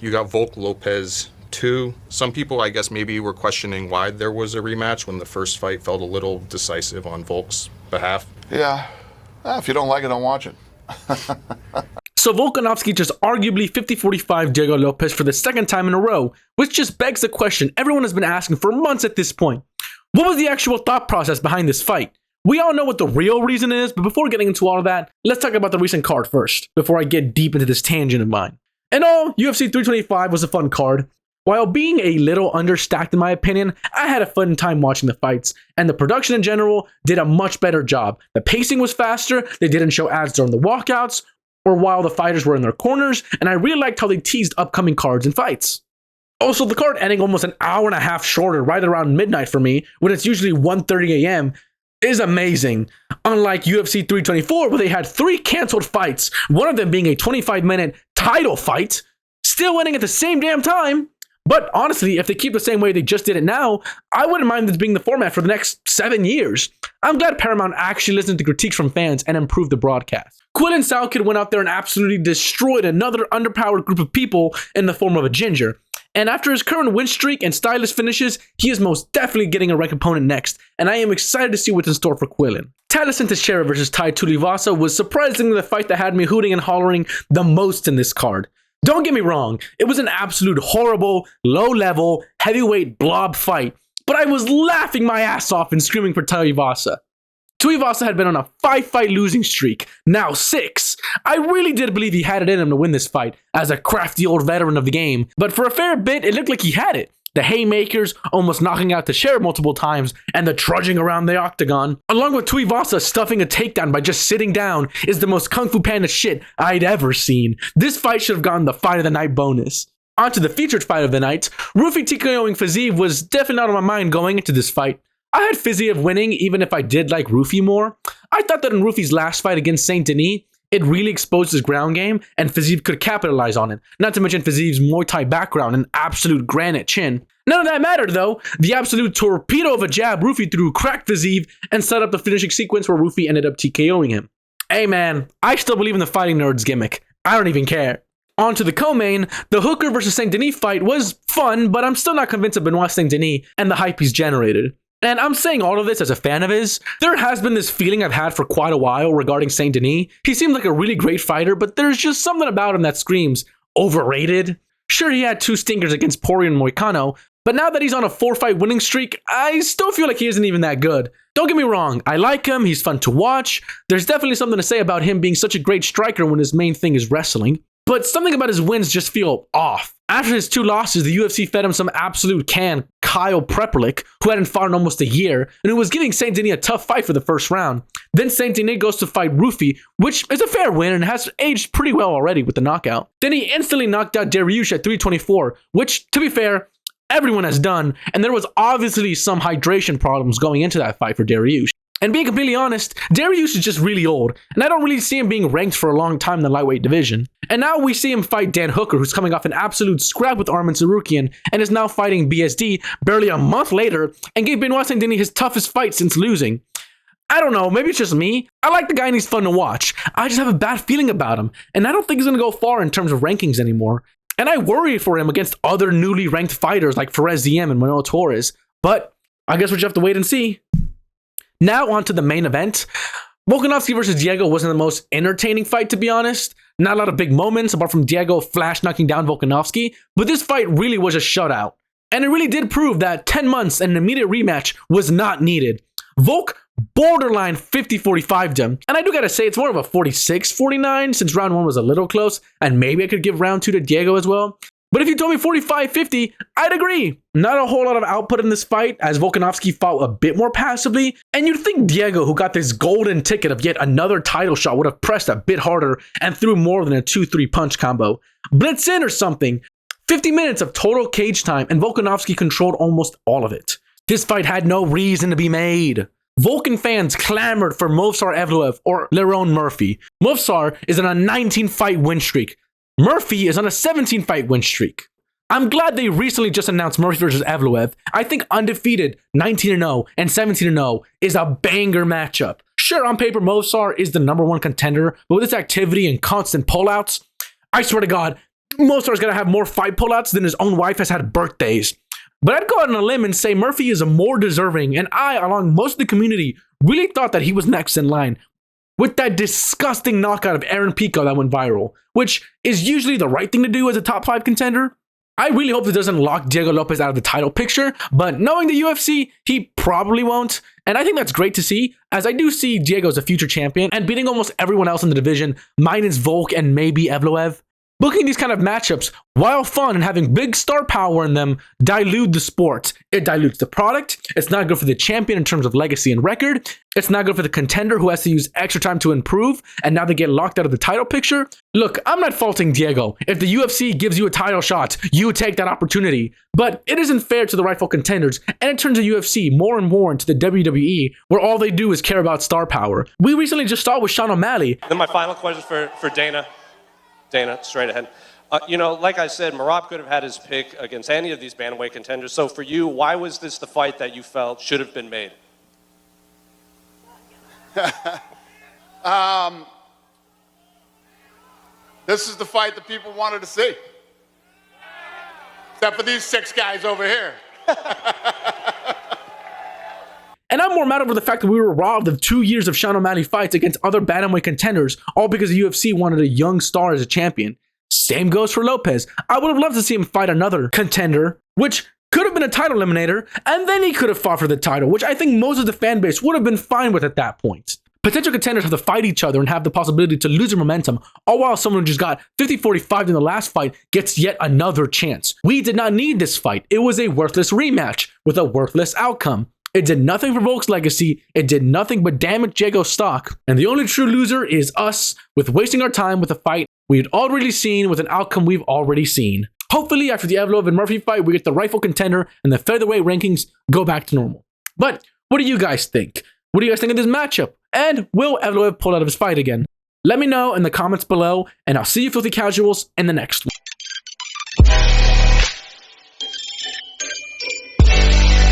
You got Volk Lopez 2. Some people, I guess, maybe were questioning why there was a rematch when the first fight felt a little decisive on Volk's behalf. Yeah. If you don't like it, don't watch it. So Volkanovski just arguably 50-45 Diego Lopez for the second time in a row, which just begs the question everyone has been asking for months at this point. What was the actual thought process behind this fight? We all know what the real reason is, but before getting into all of that, let's talk about the recent card first, before I get deep into this tangent of mine. In all, UFC 325 was a fun card. While being a little understacked in my opinion, I had a fun time watching the fights, and the production in general did a much better job. The pacing was faster, they didn't show ads during the walkouts, or while the fighters were in their corners, and I really liked how they teased upcoming cards and fights. Also, the card ending almost an hour and a half shorter, right around midnight for me, when it's usually 1:30 a.m., is amazing. Unlike UFC 324, where they had 3 canceled fights, one of them being a 25-minute title fight, still ending at the same damn time. But honestly, if they keep the same way they just did it now, I wouldn't mind this being the format for the next 7 years. I'm glad Paramount actually listened to critiques from fans and improved the broadcast. Quillen Salkid went out there and absolutely destroyed another underpowered group of people in the form of a ginger. And after his current win streak and stylish finishes, he is most definitely getting a ranked opponent next, and I am excited to see what's in store for Quillen. Thaddeus Teixeira versus Tai Tuivasa was surprisingly the fight that had me hooting and hollering the most in this card. Don't get me wrong, it was an absolute horrible, low-level, heavyweight blob fight, but I was laughing my ass off and screaming for Tuivasa. Tuivasa had been on a 5-fight losing streak, now 6. I really did believe he had it in him to win this fight, as a crafty old veteran of the game, but for a fair bit, it looked like he had it. The haymakers, almost knocking out Teixeira multiple times, and the trudging around the octagon, along with Tuivasa stuffing a takedown by just sitting down, is the most Kung Fu Panda shit I'd ever seen. This fight should have gotten the Fight of the Night bonus. On to the featured fight of the night. Rufi TKOing Fiziev was definitely not on my mind going into this fight. I had Fiziev winning even if I did like Rufi more. I thought that in Rufi's last fight against Saint Denis, it really exposed his ground game, and Fiziev could capitalize on it. Not to mention Fiziev's Muay Thai background and absolute granite chin. None of that mattered though. The absolute torpedo of a jab Rufi threw cracked Fiziev and set up the finishing sequence where Rufi ended up TKOing him. Hey man, I still believe in the fighting nerds gimmick. I don't even care. On to the co-main, the Hooker versus Saint Denis fight was fun, but I'm still not convinced of Benoit Saint Denis and the hype he's generated. And I'm saying all of this as a fan of his. There has been this feeling I've had for quite a while regarding Saint Denis. He seems like a really great fighter, but there's just something about him that screams overrated. Sure, he had 2 stinkers against Poirier and Moicano, but now that he's on a 4-fight winning streak, I still feel like he isn't even that good. Don't get me wrong, I like him, he's fun to watch. There's definitely something to say about him being such a great striker when his main thing is wrestling. But something about his wins just feel off. After his 2 losses, the UFC fed him some absolute can, Kyle Prepelic, who hadn't fought in almost a year, and who was giving Saint Denis a tough fight for the first round. Then Saint Denis goes to fight Rufi, which is a fair win and has aged pretty well already with the knockout. Then he instantly knocked out Dariush at 324, which, to be fair, everyone has done, and there was obviously some hydration problems going into that fight for Dariush. And being completely honest, Dariush is just really old, and I don't really see him being ranked for a long time in the lightweight division. And now we see him fight Dan Hooker, who's coming off an absolute scrap with Arman Tsarukyan, and is now fighting BSD barely a month later, and gave Benoit Saint Denis his toughest fight since losing. I don't know, maybe it's just me. I like the guy and he's fun to watch. I just have a bad feeling about him, and I don't think he's going to go far in terms of rankings anymore. And I worry for him against other newly ranked fighters like Fares Diem and Manuel Torres, but I guess we'll just have to wait and see. Now on to the main event. Volkanovski versus Diego wasn't the most entertaining fight, to be honest. Not a lot of big moments, apart from Diego flash knocking down Volkanovski, but this fight really was a shutout. And it really did prove that 10 months and an immediate rematch was not needed. Volk borderline 50-45'd him, and I do gotta say it's more of a 46-49 since round 1 was a little close, and maybe I could give round 2 to Diego as well. But if you told me 45-50, I'd agree. Not a whole lot of output in this fight, as Volkanovski fought a bit more passively, and you'd think Diego, who got this golden ticket of yet another title shot, would have pressed a bit harder and threw more than a 2-3 punch combo. Blitz in or something. 50 minutes of total cage time, and Volkanovski controlled almost all of it. This fight had no reason to be made. Volkan fans clamored for Movsar Evloev or Lerone Murphy. Movsar is on a 19-fight win streak. Murphy is on a 17-fight win streak. I'm glad they recently just announced Murphy versus Evloev. I think undefeated 19-0 and 17-0 is a banger matchup. Sure, on paper, Movsar is the #1 contender, but with this activity and constant pullouts, I swear to God, Most stars gotta have more fight pullouts than his own wife has had birthdays. But I'd go out on a limb and say Murphy is a more deserving, and I, along most of the community, really thought that he was next in line. With that disgusting knockout of Aaron Pico that went viral, which is usually the right thing to do as a top 5 contender. I really hope this doesn't lock Diego Lopez out of the title picture, but knowing the UFC, he probably won't. And I think that's great to see, as I do see Diego as a future champion and beating almost everyone else in the division, minus Volk and maybe Evloev. Booking these kind of matchups, while fun and having big star power in them, dilute the sport. It dilutes the product. It's not good for the champion in terms of legacy and record. It's not good for the contender who has to use extra time to improve, and now they get locked out of the title picture. Look, I'm not faulting Diego. If the UFC gives you a title shot, you take that opportunity. But it isn't fair to the rightful contenders, and it turns the UFC more and more into the WWE, where all they do is care about star power. We recently just saw with Sean O'Malley. Then my final question for Dana. Dana, straight ahead. Like I said, Merab could have had his pick against any of these bantamweight contenders. So for you, why was this the fight that you felt should have been made? This is the fight that people wanted to see. Except for these 6 guys over here. And I'm more mad over the fact that we were robbed of 2 years of Sean O'Malley fights against other bantamweight contenders, all because the UFC wanted a young star as a champion. Same goes for Lopez. I would have loved to see him fight another contender, which could have been a title eliminator, and then he could have fought for the title, which I think most of the fan base would have been fine with at that point. Potential contenders have to fight each other and have the possibility to lose their momentum, all while someone who just got 50-45 in the last fight gets yet another chance. We did not need this fight. It was a worthless rematch with a worthless outcome. It did nothing for Volk's legacy, it did nothing but damage Diego's stock, and the only true loser is us, with wasting our time with a fight we had already seen with an outcome we've already seen. Hopefully, after the Evloev and Murphy fight, we get the rightful contender and the featherweight rankings go back to normal. But what do you guys think? What do you guys think of this matchup? And will Evloev pull out of his fight again? Let me know in the comments below, and I'll see you filthy casuals in the next one.